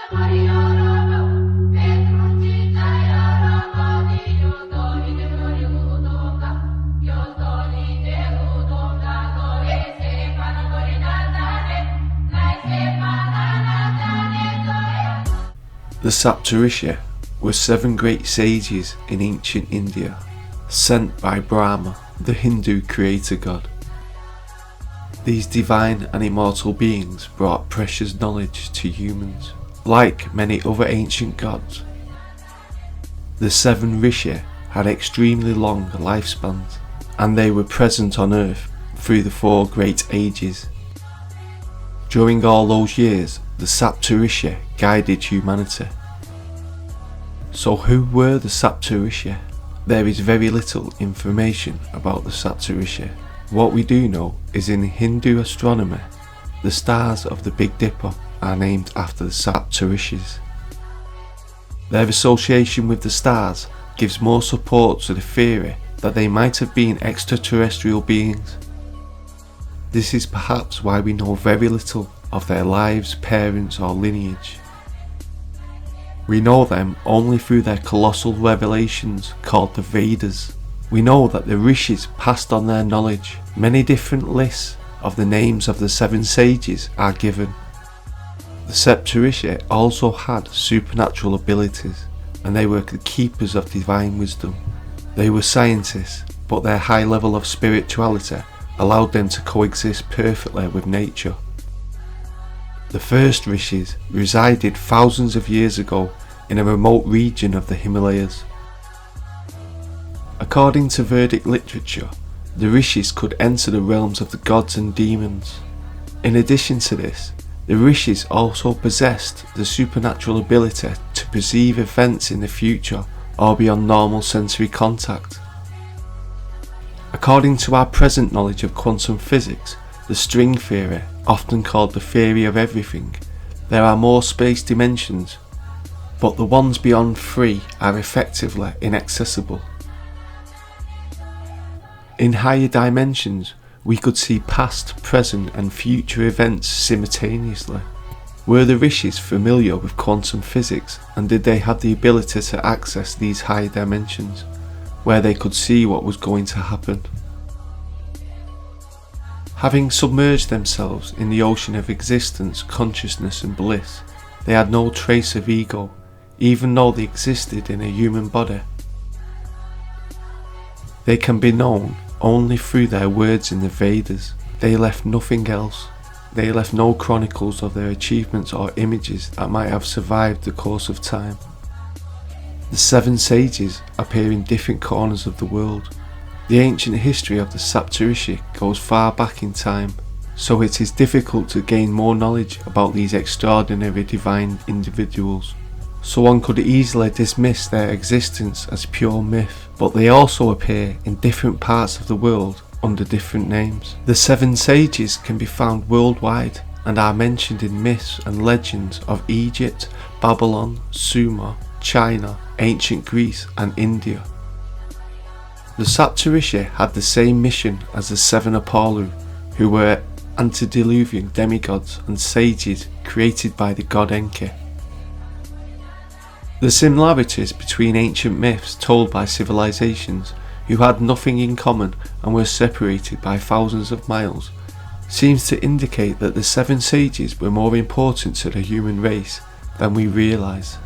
The Saptarishi were 7 great sages in ancient India, sent by Brahma, the Hindu creator god. These divine and immortal beings brought precious knowledge to humans, like many other ancient gods. The 7 Rishis had extremely long lifespans, and they were present on earth through the 4 great ages. During all those years, the Saptarishi guided humanity. So who were the Saptarishi? There is very little information about the Saptarishi. What we do know is in Hindu astronomy, the stars of the Big Dipper are named after the Saptarishis. Their association with the stars gives more support to the theory that they might have been extraterrestrial beings. This is perhaps why we know very little of their lives, parents or lineage. We know them only through their colossal revelations called the Vedas. We know that the Rishis passed on their knowledge. Many different lists of the names of the 7 sages are given. The Saptarishi also had supernatural abilities, and they were the keepers of divine wisdom. They were scientists, but their high level of spirituality allowed them to coexist perfectly with nature. The first Rishis resided thousands of years ago in a remote region of the Himalayas. According to Vedic literature, the Rishis could enter the realms of the gods and demons. In addition to this, the Rishis also possessed the supernatural ability to perceive events in the future or beyond normal sensory contact. According to our present knowledge of quantum physics, the string theory, often called the theory of everything, there are more space dimensions, but the ones beyond 3 are effectively inaccessible. In higher dimensions, we could see past, present and future events simultaneously. Were the Rishis familiar with quantum physics, and did they have the ability to access these higher dimensions, where they could see what was going to happen? Having submerged themselves in the ocean of existence, consciousness and bliss, they had no trace of ego, even though they existed in a human body. They can be known only through their words in the Vedas. They left nothing else. They left no chronicles of their achievements or images that might have survived the course of time. The 7 sages appear in different corners of the world. The ancient history of the Saptarishi goes far back in time, so it is difficult to gain more knowledge about these extraordinary divine individuals. So one could easily dismiss their existence as pure myth, but they also appear in different parts of the world under different names. The 7 sages can be found worldwide and are mentioned in myths and legends of Egypt, Babylon, Sumer, China, ancient Greece and India. The Saptarishi had the same mission as the 7 Apollo, who were antediluvian demigods and sages created by the god Enki. The similarities between ancient myths told by civilizations who had nothing in common and were separated by thousands of miles seems to indicate that the 7 sages were more important to the human race than we realise.